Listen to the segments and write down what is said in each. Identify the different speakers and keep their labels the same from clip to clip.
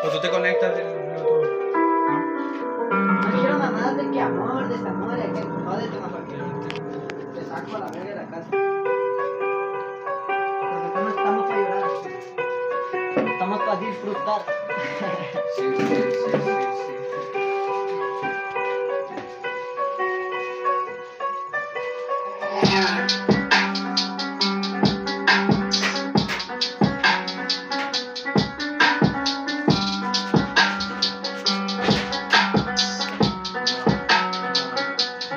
Speaker 1: O tú te conectas del Bluetooth, ¿no?
Speaker 2: Me dijeron mamadas de que amor, desamor, de que jódete, mejor que te saco a la verga de la casa. Porque acá no estamos para llorar. Estamos para disfrutar.
Speaker 1: Sí, sí, sí, sí, sí.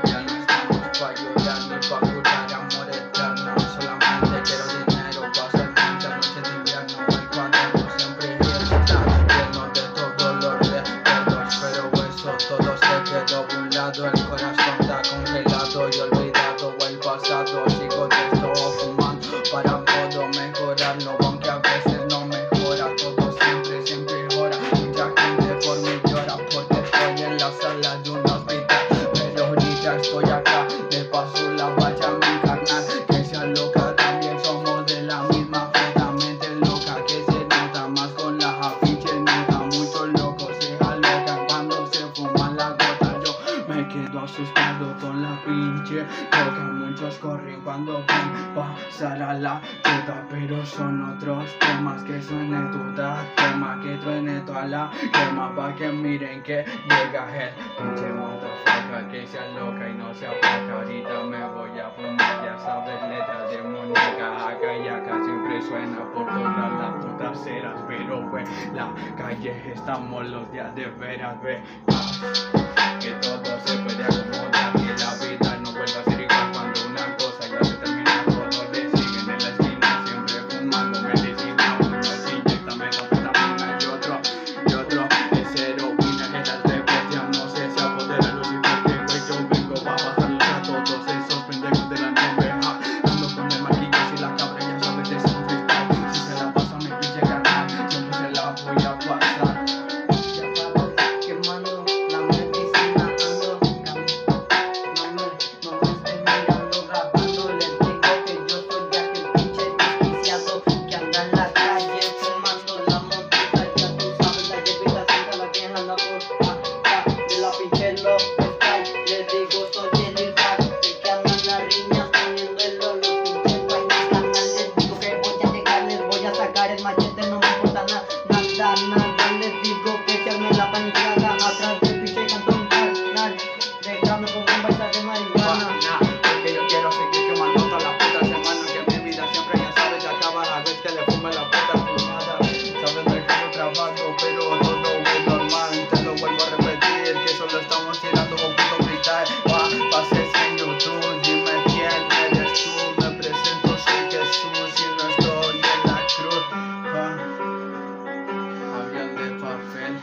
Speaker 1: Ya no estamos pa' llorar ni pa' curar amor eterno. Solamente quiero dinero pa' hacer mucha noche de invierno. El cuaderno siempre está lleno de todo dolor de recuerdos, pero eso todo se quedó a un lado. El corazón está congelado y olvidado el pasado. Sigo de esto fumando para todo mejorarlo, aunque a veces no mejora. Todo siempre, siempre ora. Mucha gente por mí llora porque estoy en la sala de un hospital, pero ahorita estoy acá. Le paso la valla a mi carnal, que sea loca, también somos de la misma fe. La mente loca que se nota más con la afiche nota. Muchos locos se alocan cuando se fuman la gota. Yo me quedo asustado con la pinche loca. Muchos corren cuando ven pasar a la chica, pero son otros temas. Que suene toda tema, que truene toda la quema, pa' que miren que llega el pinche motherfucker, que sea loca y no se apaga. Ahorita me voy a fumar, ya sabes, letras de Mónica. Acá y acá siempre suena por todas las putas eras, pero pues la calle estamos los días de veras, ve que todo se puede acomodar, que la vida no vuelve a ser igual cuando una cosa ya se termina. Todos le siguen en la esquina siempre fumando medicina. Uno se inyecta metanfetamina y otro es heroína. En las revés ya no sé si apodera Lucifer, que güey yo vengo pa' bajarlos a todos esos pendejos de la nube. Ando con el maquillaje y la cabra, ya sabes, es un freestyle. Si se la pasa mi pinche carnal, siempre se la voy a pasar.
Speaker 2: Ya sabes, quemando la medicina, ando no me estés mirando, grabando. Les digo que yo soy aquel pinche desquiciado que anda en la calle fumando la motita. Ya tú sabes, la hierbita siempre la que anda por acá de la pinche López. Les digo, soy el Irak, el que anda en las riñas poniendo los pinches vainas canal. Les digo que voy a llegar, les voy a sacar el machete, no me importa nada. Les digo que echarme la paniqueada atrás del pinche cantón carnal. Déjame con un baile de marihuana.
Speaker 1: Porque yo quiero seguir quemando toda la puta semana. Que mi vida siempre ya sabes se acaba la vez que le fume la puta fumada. Sabes me quedo trabajo, pero todo es normal. Te lo vuelvo a repetir, que solo estamos tirando un puto freestyle. Pases en YouTube, dime quién eres tú. Me presento, soy Jesús y no estoy en la cruz. Avión de papel.